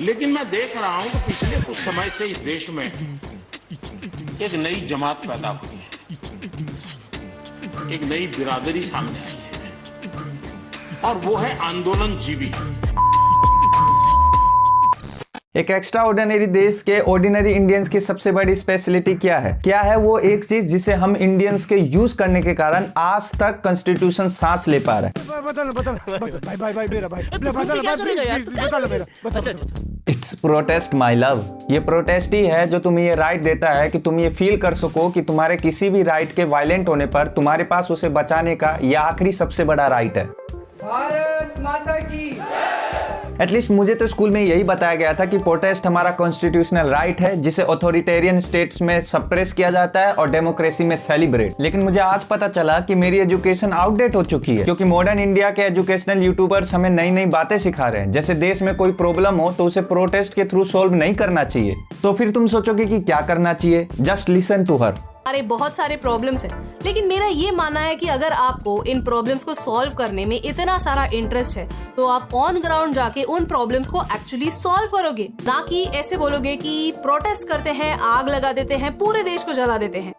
लेकिन मैं देख रहा हूं कि पिछले कुछ समय से इस देश में एक नई जमात पैदा हुई है, एक नई बिरादरी सामने आई है, और वो है आंदोलन जीवी। एक एक्स्ट्रा ऑर्डिनरी देश के ऑर्डिनरी इंडियंस की सबसे बड़ी स्पेशलिटी क्या है? क्या है वो एक चीज जिसे हम इंडियंस के यूज करने के कारण आज तक कॉन्स्टिट्यूशन सांस ले पा रहा है? It's protest my love. ये प्रोटेस्ट ही है जो तुम्हें ये राइट देता है कि तुम ये फील कर सको कि तुम्हारे किसी भी राइट के वायलेंट होने पर तुम्हारे पास उसे बचाने का यह आखिरी सबसे बड़ा राइट है। भारत माता की। एटलीस्ट मुझे तो स्कूल में यही बताया गया था कि प्रोटेस्ट हमारा कॉन्स्टिट्यूशनल राइट है जिसे ऑथोरिटेरियन स्टेट्स में सप्रेस किया जाता है और डेमोक्रेसी में सेलिब्रेट। लेकिन मुझे आज पता चला कि मेरी एजुकेशन आउटडेट हो चुकी है, क्योंकि मॉडर्न इंडिया के एजुकेशनल यूट्यूबर्स हमें नई नई बातें सिखा रहे हैं। जैसे देश में कोई प्रॉब्लम हो तो उसे प्रोटेस्ट के थ्रू सॉल्व नहीं करना चाहिए। तो फिर तुम सोचोगे कि क्या करना चाहिए? Just listen to her. अरे बहुत सारे प्रॉब्लम्स हैं, लेकिन मेरा ये मानना है कि अगर आपको इन प्रॉब्लम्स को सॉल्व करने में इतना सारा इंटरेस्ट है तो आप ऑन ग्राउंड जाके उन प्रॉब्लम्स को एक्चुअली सॉल्व करोगे, ना कि ऐसे बोलोगे कि प्रोटेस्ट करते हैं, आग लगा देते हैं, पूरे देश को जला देते हैं।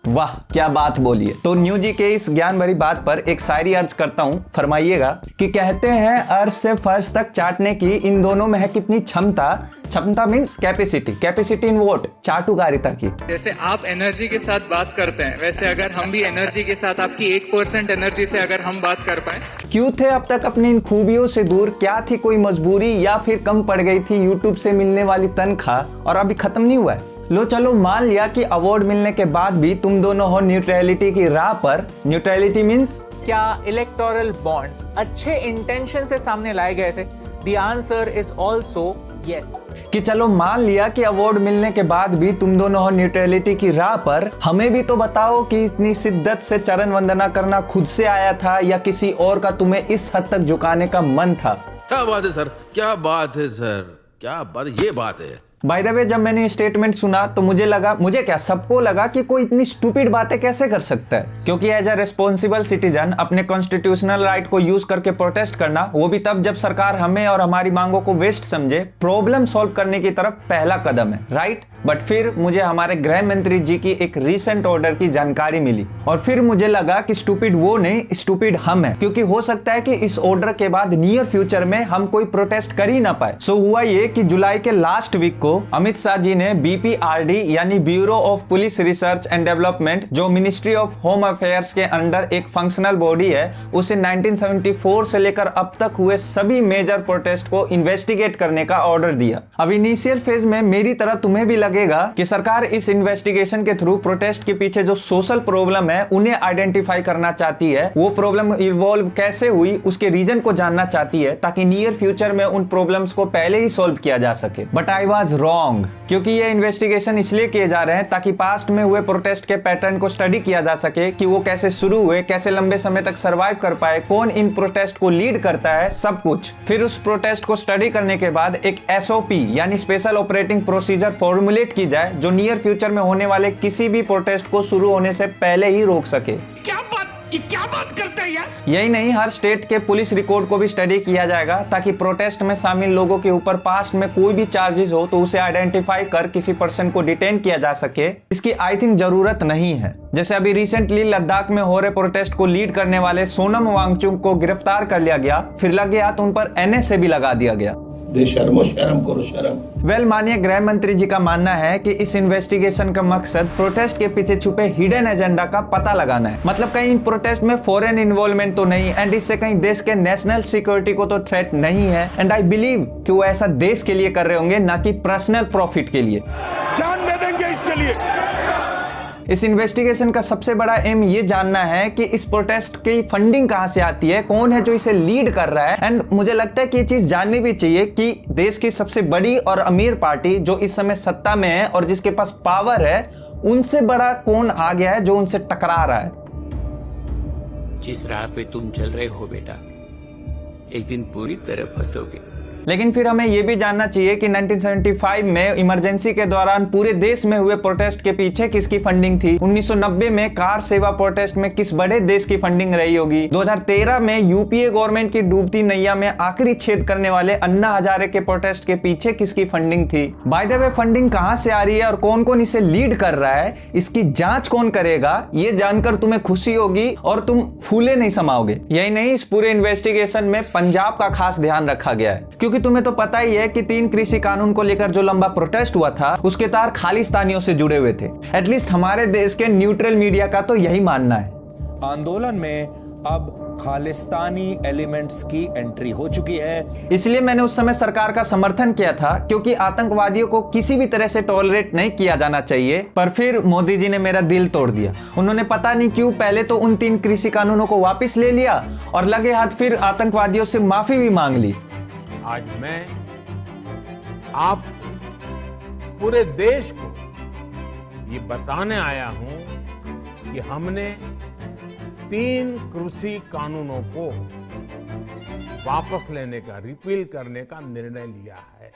वाह क्या बात बोली है। तो न्यू जी के इस ज्ञान भरी बात पर एक शायरी अर्ज करता हूँ, फरमाइएगा कि कहते हैं अर्श से फर्श तक चाटने की इन दोनों में है कितनी क्षमता। क्षमता मीन्स कैपेसिटी। कैपेसिटी इन वोट चाटुकारिता की। जैसे आप एनर्जी के साथ बात करते हैं, वैसे अगर हम भी एनर्जी के साथ आपकी 1% एनर्जी से अगर हम बात कर पाए। क्यों थे अब तक अपनी इन खूबियों से दूर? क्या थी कोई मजबूरी या फिर कम पड़ गई थी यूट्यूब से मिलने वाली तनख्वाह और अभी खत्म नहीं हुआ है? लो चलो मान लिया कि अवार्ड मिलने के बाद भी तुम दोनों हो न्यूट्रलिटी की राह पर। न्यूट्रलिटी मीन्स क्या इलेक्टोरल बॉन्ड्स अच्छे इंटेंशन से सामने लाए गए थे? The answer is also yes। कि चलो मान लिया कि अवार्ड मिलने के बाद भी तुम दोनों हो न्यूट्रलिटी की राह पर, हमें भी तो बताओ कि इतनी शिद्दत से चरण वंदना करना खुद से आया था या किसी और का तुम्हें इस हद तक झुकाने का मन था? क्या बात है सर, क्या बात है सर, क्या बात, ये बात है। बाय द वे जब मैंने ये स्टेटमेंट सुना तो मुझे क्या सबको लगा कि कोई इतनी स्टूपिड बातें कैसे कर सकता है, क्योंकि एज अ रिस्पॉन्सिबल सिटीजन अपने कॉन्स्टिट्यूशनल राइट को यूज करके प्रोटेस्ट करना, वो भी तब जब सरकार हमें और हमारी मांगों को वेस्ट समझे, प्रॉब्लम सॉल्व करने की तरफ पहला कदम है, राइट। बट फिर मुझे हमारे गृह मंत्री जी की एक रिसेंट ऑर्डर की जानकारी मिली और फिर मुझे लगा कि स्टूपिड वो नहीं, स्टूपिड हम है, क्योंकि हो सकता है कि इस ऑर्डर के बाद नियर फ्यूचर में हम कोई प्रोटेस्ट कर ही ना पाए। सो हुआ ये कि जुलाई के लास्ट वीक को अमित शाह जी ने BPRD यानी bureau of police research and development, जो मिनिस्ट्री ऑफ होम अफेयर्स के अंडर एक फंक्शनल बॉडी है, उसे 1974 से लेकर अब तक हुए सभी मेजर प्रोटेस्ट को इन्वेस्टिगेट करने का ऑर्डर दिया। अब इनिशियल फेज में मेरी तरह तुम्हें भी लगेगा कि सरकार इस इन्वेस्टिगेशन के थ्रू प्रोटेस्ट के पीछे जो सोशल प्रॉब्लम है उन्हें आइडेंटिफाई करना चाहती है, वो प्रॉब्लम इवॉल्व कैसे हुई उसके रीजन को जानना चाहती है, ताकि नियर फ्यूचर में उन प्रॉब्लम्स को पहले ही सॉल्व किया जा सके। बट आई वाज रॉन्ग, क्योंकि ये इन्वेस्टिगेशन इसलिए किए जा रहे हैं ताकि पास्ट में हुए प्रोटेस्ट के पैटर्न को स्टडी किया जा सके कि वो कैसे शुरू हुए, कैसे लंबे समय तक सरवाइव कर पाए, कौन इन प्रोटेस्ट को लीड करता है, सब कुछ। फिर उस प्रोटेस्ट को स्टडी करने के बाद एक SOP यानी स्पेशल ऑपरेटिंग प्रोसीजर फॉर्मुलेट की जाए जो नियर फ्यूचर में होने वाले किसी भी प्रोटेस्ट को शुरू होने से पहले ही रोक सके। क्या बात करते हैं यार? यही नहीं, हर स्टेट के पुलिस रिकॉर्ड को भी स्टडी किया जाएगा ताकि प्रोटेस्ट में शामिल लोगों के ऊपर पास्ट में कोई भी चार्जेस हो तो उसे आइडेंटिफाई कर किसी पर्सन को डिटेन किया जा सके। इसकी आई थिंक जरूरत नहीं है। जैसे अभी रिसेंटली लद्दाख में हो रहे प्रोटेस्ट को लीड करने वाले सोनम वांगचुक को गिरफ्तार कर लिया गया, फिर लगे हाथ उन पर NSA भी लगा दिया गया। शर्म करो शर्म। वेल मानिए गृह मंत्री जी का मानना है कि इस इन्वेस्टिगेशन का मकसद प्रोटेस्ट के पीछे छुपे हिडन एजेंडा का पता लगाना है। मतलब कहीं इन प्रोटेस्ट में फॉरेन इन्वॉल्वमेंट तो नहीं, एंड इससे कहीं देश के नेशनल सिक्योरिटी को तो थ्रेट नहीं है। एंड आई बिलीव कि वो ऐसा देश के लिए कर रहे होंगे, ना कि पर्सनल प्रॉफिट के लिए। जान दे देंगे इसके लिए। इस इन्वेस्टिगेशन का सबसे बड़ा एम ये जानना है कि इस प्रोटेस्ट की फंडिंग कहां से आती है, कौन है जो इसे लीड कर रहा है। एंड मुझे लगता है कि ये चीज जाननी भी चाहिए कि देश की सबसे बड़ी और अमीर पार्टी जो इस समय सत्ता में है और जिसके पास पावर है, उनसे बड़ा कौन आ गया है जो उनसे टकरा रहा है। जिस राह पे तुम चल रहे हो बेटा, एक दिन पूरी तरह फंसोगे। लेकिन फिर हमें ये भी जानना चाहिए कि 1975 में इमरजेंसी के दौरान पूरे देश में हुए प्रोटेस्ट के पीछे किसकी फंडिंग थी, 1990 में कार सेवा प्रोटेस्ट में किस बड़े देश की फंडिंग रही होगी, 2013 में यूपीए गवर्नमेंट की डूबती नैया में आखिरी छेद करने वाले अन्ना हजारे के प्रोटेस्ट के पीछे किसकी फंडिंग थी। बाय द वे फंडिंग कहां से आ रही है और कौन कौन इसे लीड कर रहा है, इसकी जांच कौन करेगा, ये जानकर तुम्हें खुशी होगी और तुम फूले नहीं समाओगे। यही नहीं, इस पूरे इन्वेस्टिगेशन में पंजाब का खास ध्यान रखा गया है, क्योंकि तुम्हें तो पता ही है कि 3 कृषि कानून को लेकर जो लंबा प्रोटेस्ट हुआ था उसके तार खालिस्तानियों से जुड़े हुए थे। एटलीस्ट हमारे देश के न्यूट्रल मीडिया का तो यही मानना है। आंदोलन में अब खालिस्तानी एलिमेंट्स की एंट्री हो चुकी है। इसलिए मैंने उस समय सरकार का समर्थन किया था, क्योंकि आतंकवादियों को किसी भी तरह से टॉलरेट नहीं किया जाना चाहिए। पर फिर मोदी जी ने मेरा दिल तोड़ दिया। उन्होंने पता नहीं क्यों पहले तो उन 3 कृषि कानूनों को वापस ले लिया और लगे हाथ फिर आतंकवादियों से माफी भी मांग ली। आज मैं आप पूरे देश को ये बताने आया हूं कि हमने 3 कृषि कानूनों को वापस लेने का, रिपील करने का निर्णय लिया है।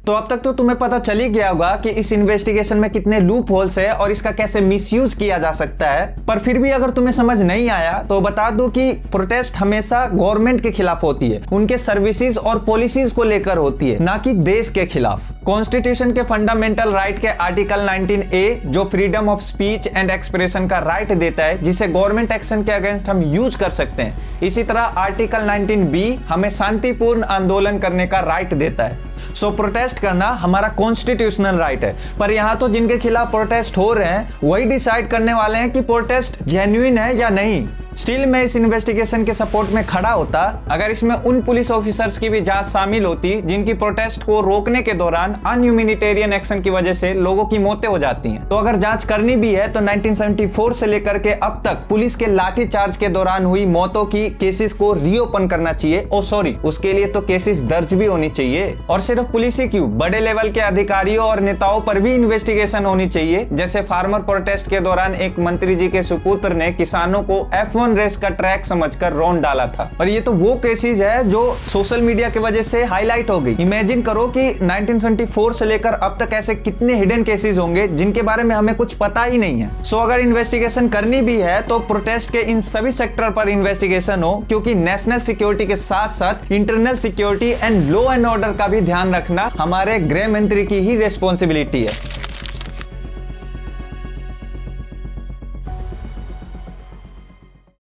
तो अब तक तो तुम्हें पता चल ही गया होगा कि इस इन्वेस्टिगेशन में कितने लूप होल्स है और इसका कैसे मिसयूज किया जा सकता है। पर फिर भी अगर तुम्हें समझ नहीं आया तो बता दूं कि प्रोटेस्ट हमेशा गवर्नमेंट के खिलाफ होती है, उनके सर्विसेज और पॉलिसीज को लेकर होती है, ना कि देश के खिलाफ। कॉन्स्टिट्यूशन के फंडामेंटल राइट के आर्टिकल 19A जो freedom of speech and expression का राइट देता है, जिसे गवर्नमेंट एक्शन के अगेंस्ट हम यूज कर सकते हैं। इसी तरह आर्टिकल 19B हमें शांतिपूर्ण आंदोलन करने का राइट देता है। सो प्रोटेस्ट करना हमारा कॉन्स्टिट्यूशनल राइट है। पर यहाँ तो जिनके खिलाफ प्रोटेस्ट हो रहे हैं वही डिसाइड करने वाले हैं कि प्रोटेस्ट जेन्युइन है या नहीं। स्टिल मैं इस इन्वेस्टिगेशन के सपोर्ट में खड़ा होता अगर इसमें उन पुलिस ऑफिसर्स की भी जांच शामिल होती जिनकी प्रोटेस्ट को रोकने के दौरान अनह्यूमैनिटेरियन एक्शन की वजह से लोगों की मौतें हो जाती हैं। तो अगर जांच करनी भी है तो 1974 से लेकर के अब तक पुलिस के लाठी चार्ज के दौरान हुई मौतों की केसेस को रीओपन करना चाहिए। ओ सॉरी, उसके लिए तो केसेस दर्ज भी होनी चाहिए। और सिर्फ पुलिस ही क्यों, बड़े लेवल के अधिकारियों और नेताओं पर भी इन्वेस्टिगेशन होनी चाहिए। जैसे फार्मर प्रोटेस्ट के दौरान एक मंत्री जी के सुपुत्र ने किसानों को F1 रेस का ट्रैक समझकर रौंद डाला था। और ये तो वो केसेस है जो सोशल मीडिया की वजह से हाईलाइट हो गई। इमेजिन करो कि 1974 से लेकर अब तक ऐसे कितने हिडन केसेस होंगे जिनके बारे में हमें कुछ पता ही नहीं है। सो अगर इन्वेस्टिगेशन करनी भी है तो प्रोटेस्ट के इन सभी सेक्टर पर इन्वेस्टिगेशन हो, क्योंकि नेशनल सिक्योरिटी के साथ साथ internal security and law and order का भी ध्यान रखना हमारे गृह मंत्री की ही रिस्पॉन्सिबिलिटी है।